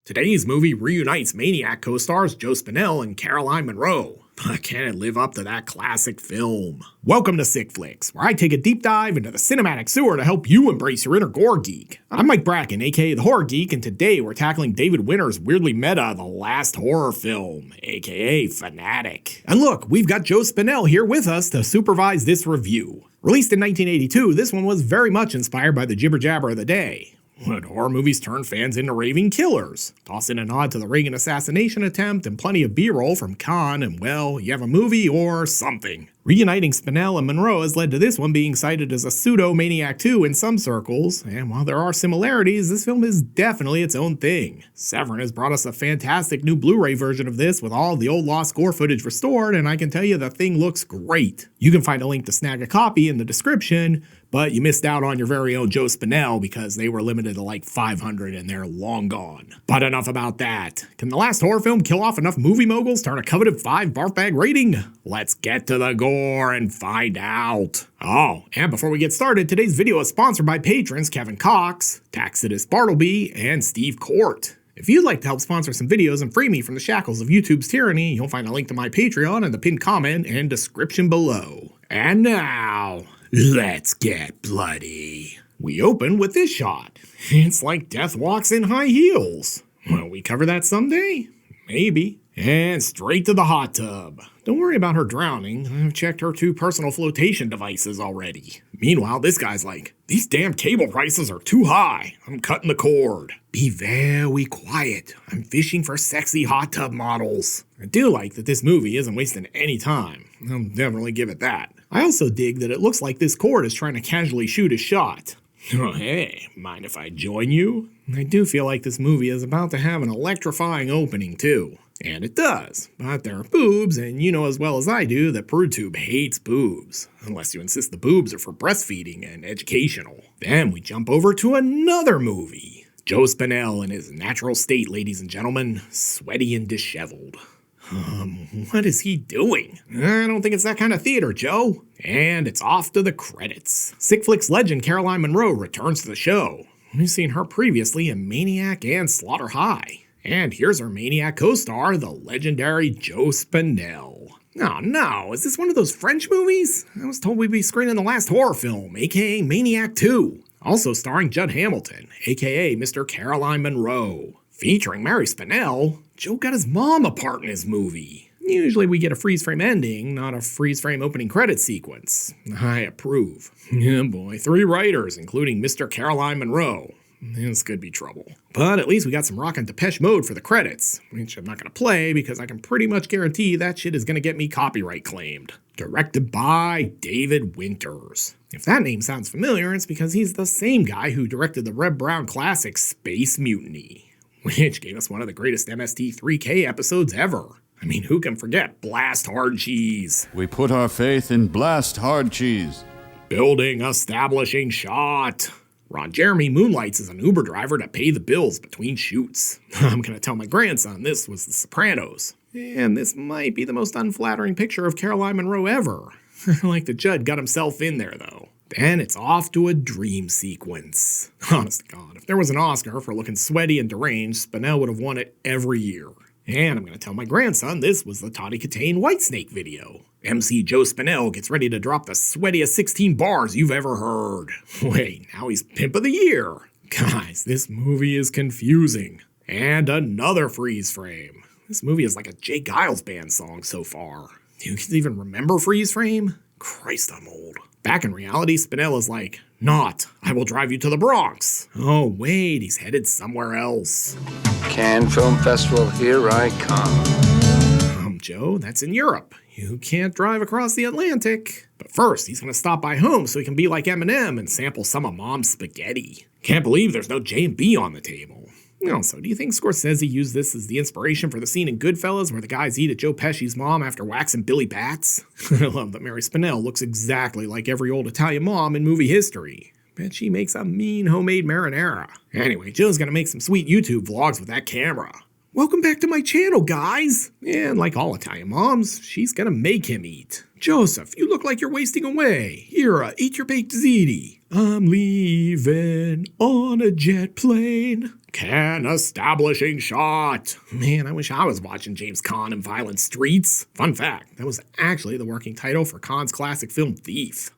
Today's movie reunites Maniac co-stars Joe Spinell and Caroline Munro. But can it live up to that classic film? Welcome to Sick Flicks, where I take a deep dive into the cinematic sewer to help you embrace your inner gore geek. I'm Mike Bracken, aka The Horror Geek, and today we're tackling David Winter's weirdly meta The Last Horror Film, aka Fanatic. And look, we've got Joe Spinell here with us to supervise this review. Released in 1982, this one was very much inspired by the jibber jabber of the day. Would horror movies turn fans into raving killers? Toss in a nod to the Reagan assassination attempt and plenty of B-roll from Khan, and well, you have a movie or something. Reuniting Spinell and Munro has led to this one being cited as a pseudo-Maniac 2 in some circles, and while there are similarities, this film is definitely its own thing. Severin has brought us a fantastic new Blu-ray version of this with all the old lost gore footage restored, and I can tell you the thing looks great. You can find a link to snag a copy in the description, but you missed out on your very own Joe Spinell because they were limited to like 500 and they're long gone. But enough about that. Can The Last Horror Film kill off enough movie moguls to earn a coveted 5 barf bag rating? Let's get to the gore and find out. Oh, and before we get started, today's video is sponsored by patrons Kevin Cox, Taxitus Bartleby, and Steve Court. If you'd like to help sponsor some videos and free me from the shackles of YouTube's tyranny, you'll find a link to my Patreon in the pinned comment and description below. And now, let's get bloody. We open with this shot. It's like Death walks in high heels. Will we cover that someday? Maybe. And straight to the hot tub. Don't worry about her drowning. I've checked her 2 personal flotation devices already. Meanwhile, this guy's like, these damn cable prices are too high. I'm cutting the cord. Be very quiet. I'm fishing for sexy hot tub models. I do like that this movie isn't wasting any time. I'll definitely give it that. I also dig that it looks like this cord is trying to casually shoot a shot. Oh, hey, mind if I join you? I do feel like this movie is about to have an electrifying opening, too. And it does, but there are boobs, and you know as well as I do that PrudeTube hates boobs. Unless you insist the boobs are for breastfeeding and educational. Then we jump over to another movie. Joe Spinell in his natural state, ladies and gentlemen, sweaty and disheveled. What is he doing? I don't think it's that kind of theater, Joe. And it's off to the credits. Sick Flicks legend Caroline Munro returns to the show. We've seen her previously in Maniac and Slaughter High. And here's our Maniac co-star, the legendary Joe Spinell. Oh no, is this one of those French movies? I was told we'd be screening The Last Horror Film, aka Maniac 2. Also starring Judd Hamilton, aka Mr. Caroline Munro. Featuring Mary Spinell, Joe got his mom a part in his movie. Usually we get a freeze-frame ending, not a freeze-frame opening credit sequence. I approve. Yeah boy, 3 writers, including Mr. Caroline Munro. This could be trouble. But at least we got some rockin' Depeche Mode for the credits, which I'm not gonna play because I can pretty much guarantee that shit is gonna get me copyright claimed. Directed by David Winters. If that name sounds familiar, it's because he's the same guy who directed the Reb Brown classic Space Mutiny, which gave us one of the greatest MST3K episodes ever. I mean, who can forget Blast Hard Cheese? We put our faith in Blast Hard Cheese. Building establishing shot. Ron Jeremy moonlights as an Uber driver to pay the bills between shoots. I'm gonna tell my grandson this was The Sopranos. And this might be the most unflattering picture of Caroline Munro ever. Like the Judd got himself in there though. Then it's off to a dream sequence. Honest to God, if there was an Oscar for looking sweaty and deranged, Spinell would have won it every year. And I'm gonna tell my grandson this was the Toddy Katane Whitesnake video. MC Joe Spinell gets ready to drop the sweatiest 16 bars you've ever heard. Wait, now he's Pimp of the Year. Guys, this movie is confusing. And another freeze frame. This movie is like a Jay Giles band song so far. You can even remember freeze frame? Christ, I'm old. Back in reality, Spinell is like, not, I will drive you to the Bronx. Oh wait, he's headed somewhere else. Cannes Film Festival, here I come. Joe, that's in Europe. You can't drive across the Atlantic. But first, he's gonna stop by home so he can be like Eminem and sample some of Mom's spaghetti. Can't believe there's no J&B on the table. Also, do you think Scorsese used this as the inspiration for the scene in Goodfellas where the guys eat at Joe Pesci's mom after waxing Billy Bats? I love that Mary Spinell looks exactly like every old Italian mom in movie history. Bet she makes a mean homemade marinara. Anyway, Joe's gonna make some sweet YouTube vlogs with that camera. Welcome back to my channel, guys! And like all Italian moms, she's gonna make him eat. Joseph, you look like you're wasting away. Here, eat your baked ziti. I'm leaving on a jet plane. Can establishing shot. Man, I wish I was watching James Caan in Violent Streets. Fun fact, that was actually the working title for Caan's classic film Thief.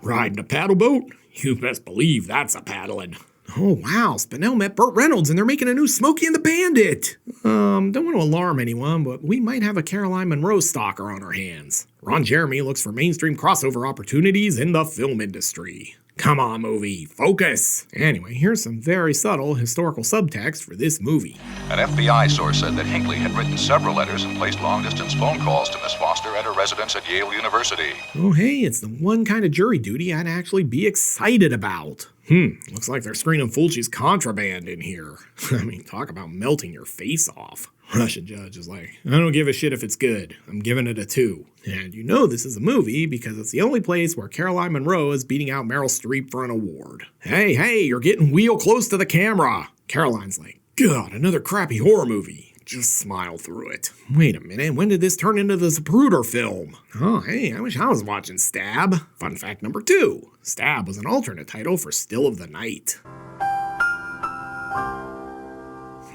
Riding a paddle boat? You best believe that's a paddling. Oh wow, Spinell met Burt Reynolds and they're making a new Smokey and the Bandit. Don't want to alarm anyone, but we might have a Caroline Munro stalker on our hands. Ron Jeremy looks for mainstream crossover opportunities in the film industry. Come on, movie, focus! Anyway, here's some very subtle historical subtext for this movie. An FBI source said that Hinckley had written several letters and placed long-distance phone calls to Miss Foster at her residence at Yale University. Oh hey, it's the one kind of jury duty I'd actually be excited about. Looks like they're screening Fulci's Contraband in here. I mean, talk about melting your face off. Russian judge is like, I don't give a shit if it's good. I'm giving it a 2. And you know this is a movie because it's the only place where Caroline Munro is beating out Meryl Streep for an award. Hey, you're getting real close to the camera. Caroline's like, God, another crappy horror movie. Just smile through it. Wait a minute, when did this turn into the Zapruder film? Oh, hey, I wish I was watching Stab. Fun fact number 2. Stab was an alternate title for Still of the Night.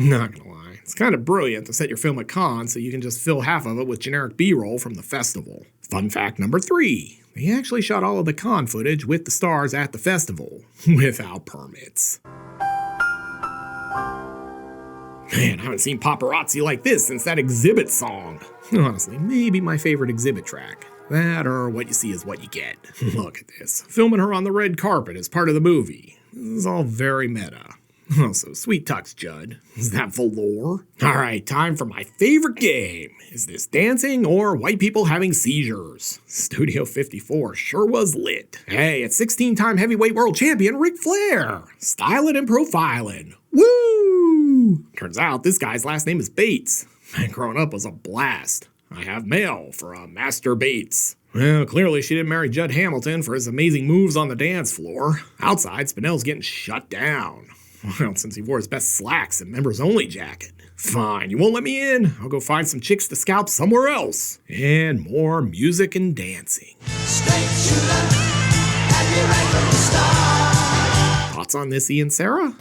Not gonna lie, it's kind of brilliant to set your film at Cannes so you can just fill half of it with generic B-roll from the festival. Fun fact number 3. They actually shot all of the Cannes footage with the stars at the festival, without permits. Man, I haven't seen paparazzi like this since that Exhibit song. Honestly, maybe my favorite Exhibit track. That or What You See Is What You Get. Look at this. Filming her on the red carpet as part of the movie. This is all very meta. Also, sweet tux, Judd. Is that velour? Alright, time for my favorite game. Is this dancing or white people having seizures? Studio 54 sure was lit. Hey, it's 16-time heavyweight world champion Ric Flair. Styling and profiling. Woo! Turns out this guy's last name is Bates. Man, growing up was a blast. I have mail for a Master Bates. Well, clearly she didn't marry Judd Hamilton for his amazing moves on the dance floor. Outside, Spinell's getting shut down. Well, since he wore his best slacks and members-only jacket. Fine, you won't let me in? I'll go find some chicks to scalp somewhere else. And more music and dancing. Thoughts on this, Ian Sarah?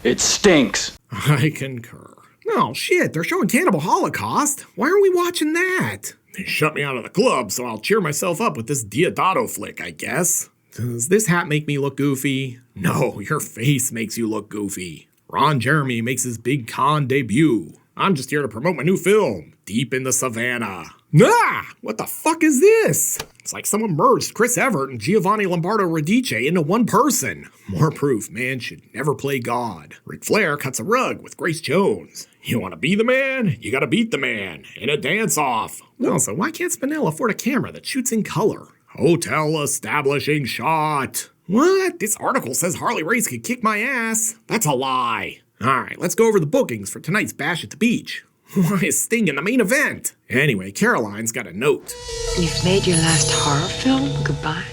It stinks. I concur. Oh shit, they're showing Cannibal Holocaust. Why are we watching that? They shut me out of the club, so I'll cheer myself up with this Diodato flick, I guess. Does this hat make me look goofy? No, your face makes you look goofy. Ron Jeremy makes his big con debut. I'm just here to promote my new film, Deep in the Savannah. Ah! What the fuck is this? It's like someone merged Chris Evert and Giovanni Lombardo Radice into one person. More proof man should never play God. Ric Flair cuts a rug with Grace Jones. You want to be the man? You gotta beat the man. In a dance-off. Also, why can't Spinell afford a camera that shoots in color? Hotel establishing shot. What? This article says Harley Race could kick my ass. That's a lie. Alright, let's go over the bookings for tonight's Bash at the Beach. Why is Sting in the main event? Anyway, Caroline's got a note. You've made your last horror film? Goodbye.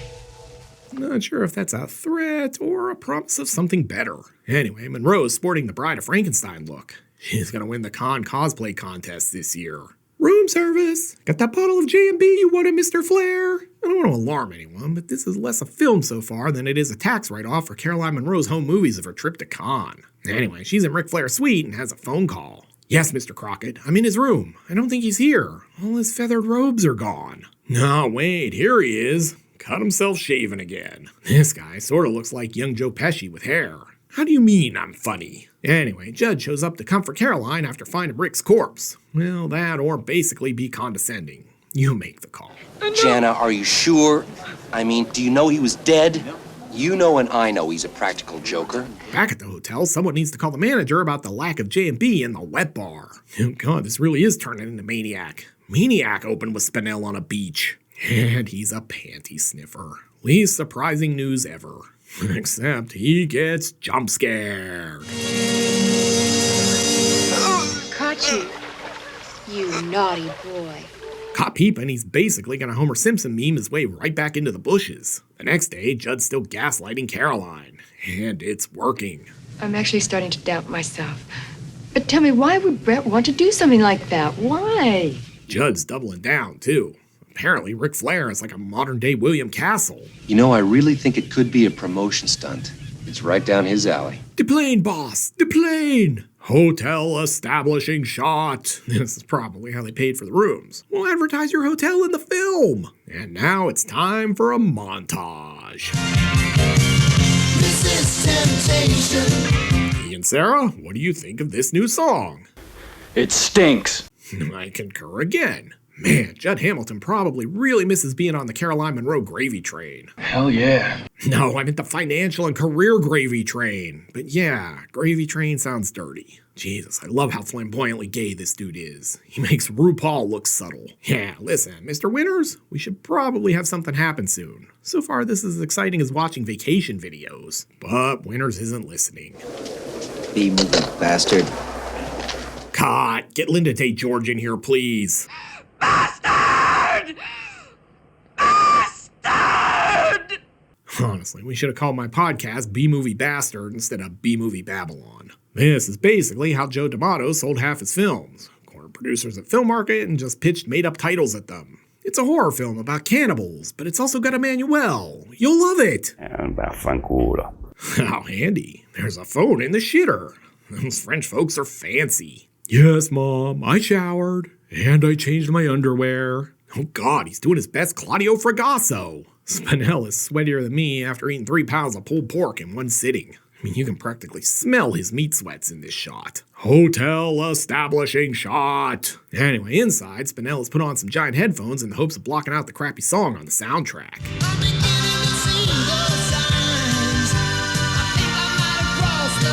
Not sure if that's a threat or a promise of something better. Anyway, Monroe's sporting the Bride of Frankenstein look. She's gonna win the con cosplay contest this year. Room service! Got that bottle of J&B you wanted, Mr. Flair? I don't want to alarm anyone, but this is less a film so far than it is a tax write-off for Caroline Munro's home movies of her trip to Cannes. Anyway, she's in Ric Flair's suite and has a phone call. Yes, Mr. Crockett, I'm in his room. I don't think he's here. All his feathered robes are gone. No, wait, here he is. Cut himself shaving again. This guy sort of looks like young Joe Pesci with hair. How do you mean I'm funny? Anyway, Judd shows up to comfort Caroline after finding Rick's corpse. Well, that or basically be condescending. You make the call. Jana, are you sure? I mean, do you know he was dead? You know and I know he's a practical joker. Back at the hotel, someone needs to call the manager about the lack of J&B in the wet bar. Oh god, this really is turning into Maniac. Maniac opened with Spinell on a beach. And he's a panty sniffer. Least surprising news ever. Except he gets jump scared. Caught you. You naughty boy. Caught peeping, he's basically gonna Homer Simpson meme his way right back into the bushes. The next day, Judd's still gaslighting Caroline. And it's working. I'm actually starting to doubt myself. But tell me, why would Brett want to do something like that? Why? Judd's doubling down, too. Apparently, Ric Flair is like a modern-day William Castle. You know, I really think it could be a promotion stunt. It's right down his alley. Deplane, boss! Deplane! Hotel establishing shot. This is probably how they paid for the rooms. We'll advertise your hotel in the film. And now it's time for a montage. This is temptation. Ian, Sarah, what do you think of this new song? It stinks. I concur again. Man, Judd Hamilton probably really misses being on the Caroline Munro gravy train. Hell yeah. No, I meant the financial and career gravy train. But yeah, gravy train sounds dirty. Jesus, I love how flamboyantly gay this dude is. He makes RuPaul look subtle. Yeah, listen, Mr. Winters, we should probably have something happen soon. So far, this is as exciting as watching vacation videos. But Winters isn't listening. Be moving, bastard. Cut! Get Linda Tate George in here, please. Bastard! Bastard! Honestly, we should have called my podcast B-Movie Bastard instead of B-Movie Babylon. This is basically how Joe D'Amato sold half his films. Cornered producers at Film Market and just pitched made-up titles at them. It's a horror film about cannibals, but it's also got a manual. You'll love it! How handy. There's a phone in the shitter. Those French folks are fancy. Yes, Mom, I showered. And I changed my underwear. Oh God, he's doing his best Claudio Fragasso. Spinell is sweatier than me after eating 3 pounds of pulled pork in one sitting. I mean, you can practically smell his meat sweats in this shot. Hotel establishing shot. Anyway, inside, Spinell has put on some giant headphones in the hopes of blocking out the crappy song on the soundtrack. I'm beginning to see the signs. I think I might have crossed the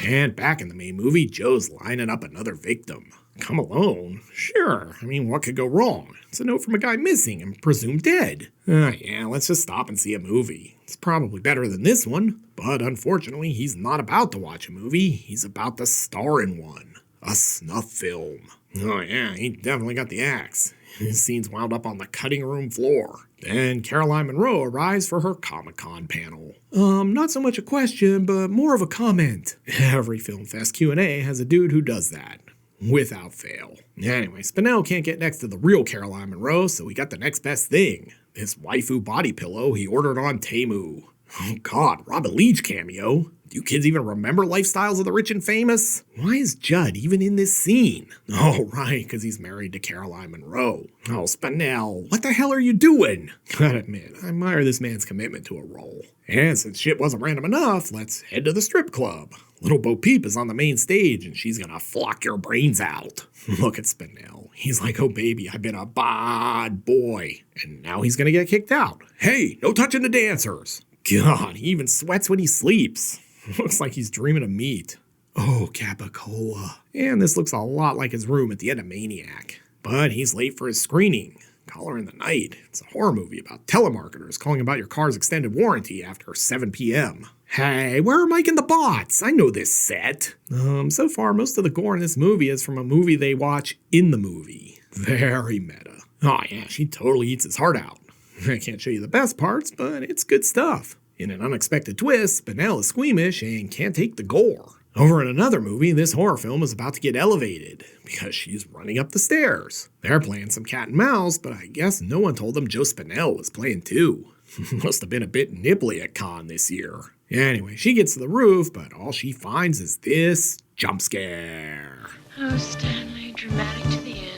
line. And back in the main movie, Joe's lining up another victim. Come alone? Sure. I mean, what could go wrong? It's a note from a guy missing and presumed dead. Yeah, let's just stop and see a movie. It's probably better than this one, but unfortunately, he's not about to watch a movie. He's about to star in one. A snuff film. Oh yeah, he definitely got the axe. His scene's wound up on the cutting room floor. Then Caroline Munro arrives for her Comic-Con panel. Not so much a question, but more of a comment. Every Film Fest Q&A has a dude who does that. Without fail. Anyway, Spinell can't get next to the real Caroline Munro, so he got the next best thing. This waifu body pillow he ordered on Temu. Oh God, Robin Leach cameo. Do you kids even remember Lifestyles of the Rich and Famous? Why is Judd even in this scene? Oh, right, because he's married to Caroline Munro. Oh, Spinell, what the hell are you doing? Gotta admit, I admire this man's commitment to a role. And since shit wasn't random enough, let's head to the strip club. Little Bo Peep is on the main stage, and she's gonna flock your brains out. Look at Spinell. He's like, oh baby, I've been a bad boy. And now he's gonna get kicked out. Hey, no touching the dancers. God, he even sweats when he sleeps. Looks like he's dreaming of meat. Oh, Capicola. And this looks a lot like his room at the end of Maniac. But he's late for his screening. Caller in the Night. It's a horror movie about telemarketers calling about your car's extended warranty after 7 p.m. Hey, where are Mike and the bots? I know this set. So far, most of the gore in this movie is from a movie they watch in the movie. Very meta. Oh yeah, she totally eats his heart out. I can't show you the best parts, but it's good stuff. In an unexpected twist, Spinell is squeamish and can't take the gore. Over in another movie, this horror film is about to get elevated because she's running up the stairs. They're playing some cat and mouse, but I guess no one told them Joe Spinell was playing too. Must have been a bit nipply at con this year. Anyway, she gets to the roof, but all she finds is this jump scare. Oh, Stanley, dramatic to the end.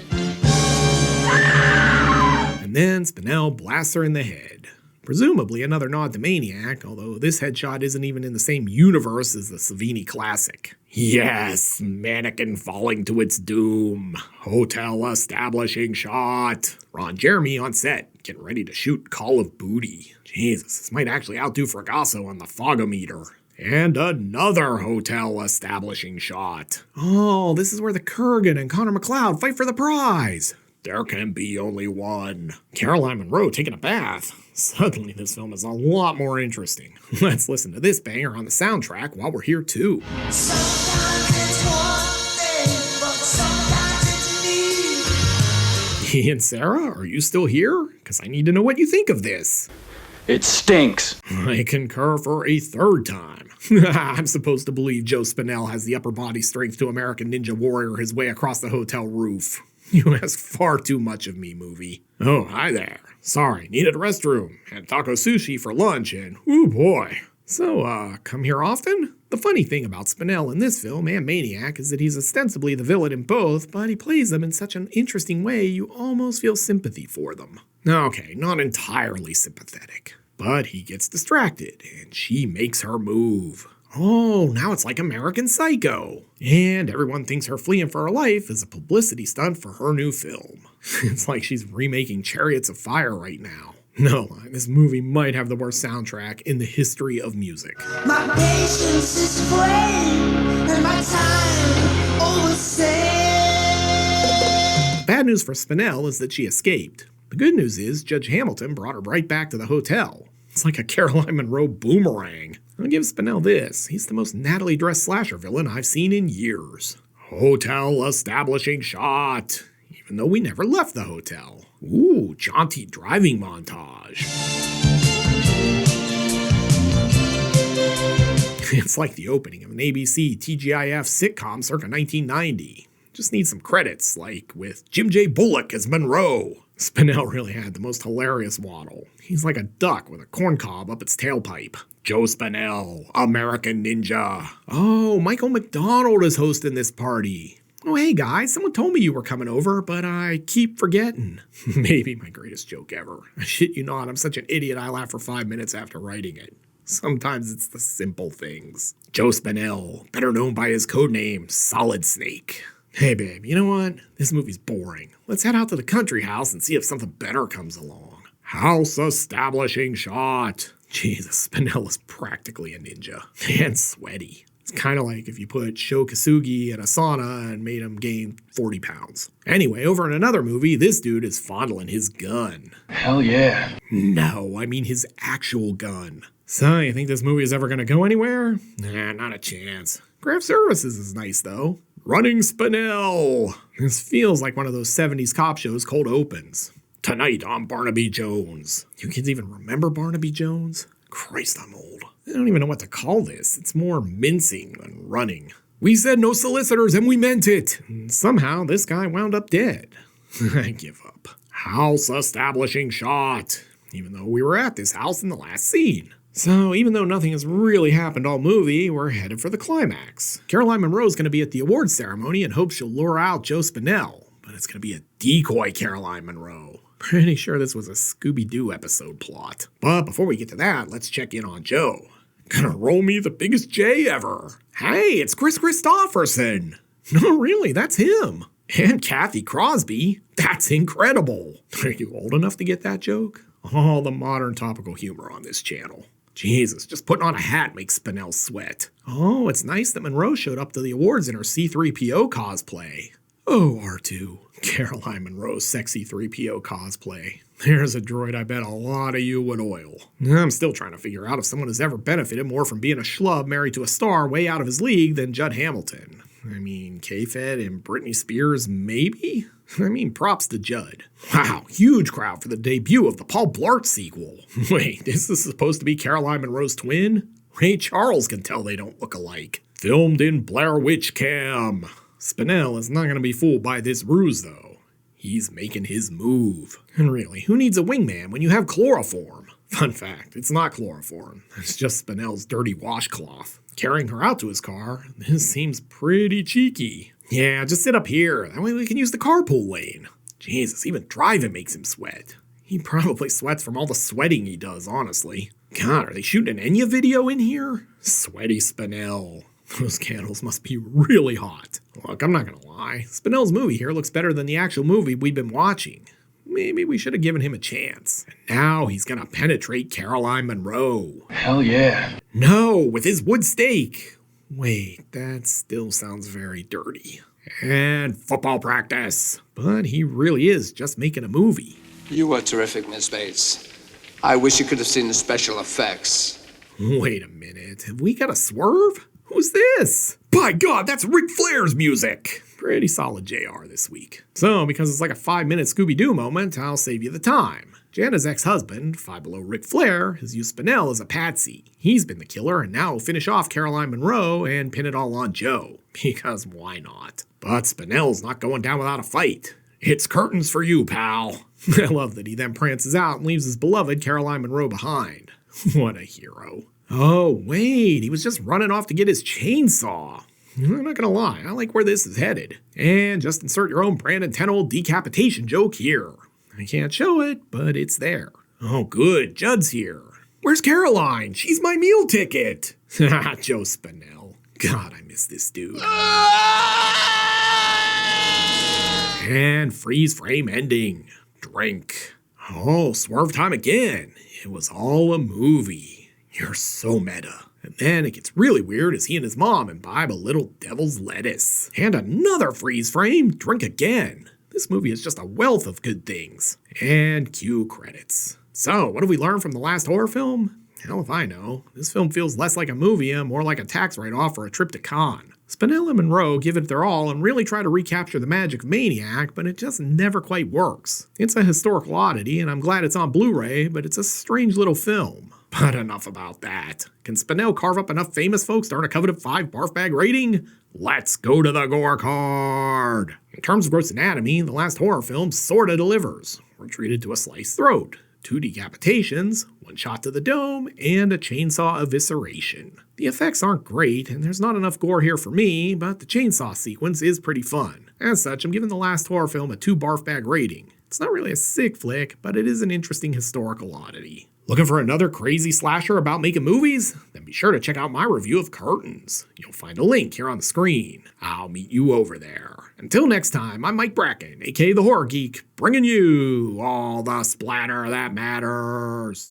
And then Spinell blasts her in the head. Presumably another nod to Maniac, although this headshot isn't even in the same universe as the Savini classic. Yes, mannequin falling to its doom. Hotel establishing shot. Ron Jeremy on set, getting ready to shoot Call of Booty. Jesus, this might actually outdo Fragasso on the Fogometer. And another hotel establishing shot. Oh, this is where the Kurgan and Connor McLeod fight for the prize. There can be only one. Caroline Munro taking a bath. Suddenly this film is a lot more interesting. Let's listen to this banger on the soundtrack while we're here too. Sometimes it's one thing, but sometimes it's me. Ian, Sarah, are you still here? Because I need to know what you think of this. It stinks. I concur for a third time. I'm supposed to believe Joe Spinell has the upper body strength to American Ninja Warrior his way across the hotel roof. You ask far too much of me, movie. Oh, hi there. Sorry, needed a restroom. Had taco sushi for lunch and, ooh boy. So, come here often? The funny thing about Spinell in this film and Maniac is that he's ostensibly the villain in both, but he plays them in such an interesting way you almost feel sympathy for them. Okay, not entirely sympathetic. But he gets distracted, and she makes her move. Oh, now it's like American Psycho. And everyone thinks her fleeing for her life is a publicity stunt for her new film. It's like she's remaking Chariots of Fire right now. No lie, this movie might have the worst soundtrack in the history of music. My patience is frayed and my time overstayed. Bad news for Spinell is that she escaped. The good news is Judge Hamilton brought her right back to the hotel. It's like a Caroline Munro boomerang. I'll give Spinell this. He's the most nattily dressed slasher villain I've seen in years. Hotel establishing shot. Even though we never left the hotel. Ooh, jaunty driving montage. It's like the opening of an ABC TGIF sitcom circa 1990. Just need some credits, like with Jim J. Bullock as Monroe. Spinell really had the most hilarious waddle. He's like a duck with a corncob up its tailpipe. Joe Spinell, American Ninja. Oh, Michael McDonald is hosting this party. Oh, hey guys, someone told me you were coming over, but I keep forgetting. Maybe my greatest joke ever. I shit you not, I'm such an idiot I laughed for 5 minutes after writing it. Sometimes it's the simple things. Joe Spinell, better known by his codename, Solid Snake. Hey babe, you know what? This movie's boring. Let's head out to the country house and see if something better comes along. House establishing shot. Jesus, Spinell is practically a ninja. And sweaty. It's kind of like if you put Sho Kasugi in a sauna and made him gain 40 pounds. Anyway, over in another movie, this dude is fondling his gun. Hell yeah. No, I mean his actual gun. So, you think this movie is ever going to go anywhere? Nah, not a chance. Craft Services is nice, though. Running Spinell. This feels like one of those 70s cop shows cold opens. Tonight on Barnaby Jones. You kids even remember Barnaby Jones? Christ, I'm old. I don't even know what to call this. It's more mincing than running. We said no solicitors and we meant it. And somehow this guy wound up dead. I give up. House establishing shot. Even though we were at this house in the last scene. So even though nothing has really happened all movie, we're headed for the climax. Caroline Munro's going to be at the awards ceremony and hopes she'll lure out Joe Spinell. But it's going to be a decoy Caroline Munro. Pretty sure this was a Scooby-Doo episode plot. But before we get to that, let's check in on Joe. Gonna roll me the biggest J ever. Hey, it's Chris Christopherson. No, really, that's him. And Kathy Crosby. That's incredible. Are you old enough to get that joke? All the modern topical humor on this channel. Jesus, just putting on a hat makes Spinell sweat. Oh, it's nice that Munro showed up to the awards in her C-3PO cosplay. Oh, R2. Caroline Munro's sexy 3PO cosplay. There's a droid I bet a lot of you would oil. I'm still trying to figure out if someone has ever benefited more from being a schlub married to a star way out of his league than Judd Hamilton. I mean, K-Fed and Britney Spears, maybe? I mean, props to Judd. Wow, huge crowd for the debut of the Paul Blart sequel. Wait, is this supposed to be Caroline Munro's twin? Ray Charles can tell they don't look alike. Filmed in Blair Witch Cam. Spinell is not going to be fooled by this ruse, though. He's making his move. And really, who needs a wingman when you have chloroform? Fun fact, it's not chloroform. It's just Spinell's dirty washcloth. Carrying her out to his car, this seems pretty cheeky. Yeah, just sit up here. That way we can use the carpool lane. Jesus, even driving makes him sweat. He probably sweats from all the sweating he does, honestly. God, are they shooting an Enya video in here? Sweaty Spinell. Those candles must be really hot. Look, I'm not gonna lie. Spinell's movie here looks better than the actual movie we've been watching. Maybe we should have given him a chance. And now he's gonna penetrate Caroline Munro. Hell yeah. No, with his wood stake. Wait, that still sounds very dirty. And football practice. But he really is just making a movie. You were terrific, Miss Bates. I wish you could have seen the special effects. Wait a minute, have we got a swerve? Who's this? By God, that's Ric Flair's music. Pretty solid JR this week. So, because it's like a 5-minute Scooby-Doo moment, I'll save you the time. Jana's ex-husband, Five Below Ric Flair, has used Spinell as a patsy. He's been the killer and now will finish off Caroline Munro and pin it all on Joe. Because why not? But Spinell's not going down without a fight. It's curtains for you, pal. I love that he then prances out and leaves his beloved Caroline Munro behind. What a hero. Oh, wait, he was just running off to get his chainsaw. I'm not gonna lie, I like where this is headed. And just insert your own Brandon Tenold decapitation joke here. I can't show it, but it's there. Oh, good, Judd's here. Where's Caroline? She's my meal ticket. Joe Spinell. God, I miss this dude. And freeze frame ending. Drink. Oh, swerve time again. It was all a movie. You're so meta. And then it gets really weird as he and his mom imbibe a little devil's lettuce. And another freeze frame. Drink again. This movie is just a wealth of good things. And cue credits. So, what have we learned from the last horror film? Hell if I know. This film feels less like a movie and more like a tax write-off or a trip to Cannes. Spinell and Munro give it their all and really try to recapture the magic of Maniac, but it just never quite works. It's a historical oddity, and I'm glad it's on Blu-ray, but it's a strange little film. But enough about that. Can Spinell carve up enough famous folks to earn a coveted 5 barf bag rating? Let's go to the gore card. In terms of gross anatomy, the last horror film sorta delivers. We're treated to a sliced throat, 2 decapitations, 1 shot to the dome, and a chainsaw evisceration. The effects aren't great, and there's not enough gore here for me, but the chainsaw sequence is pretty fun. As such, I'm giving the last horror film a 2 barf bag rating. It's not really a sick flick, but it is an interesting historical oddity. Looking for another crazy slasher about making movies? Then be sure to check out my review of Curtains. You'll find a link here on the screen. I'll meet you over there. Until next time, I'm Mike Bracken, aka The Horror Geek, bringing you all the splatter that matters.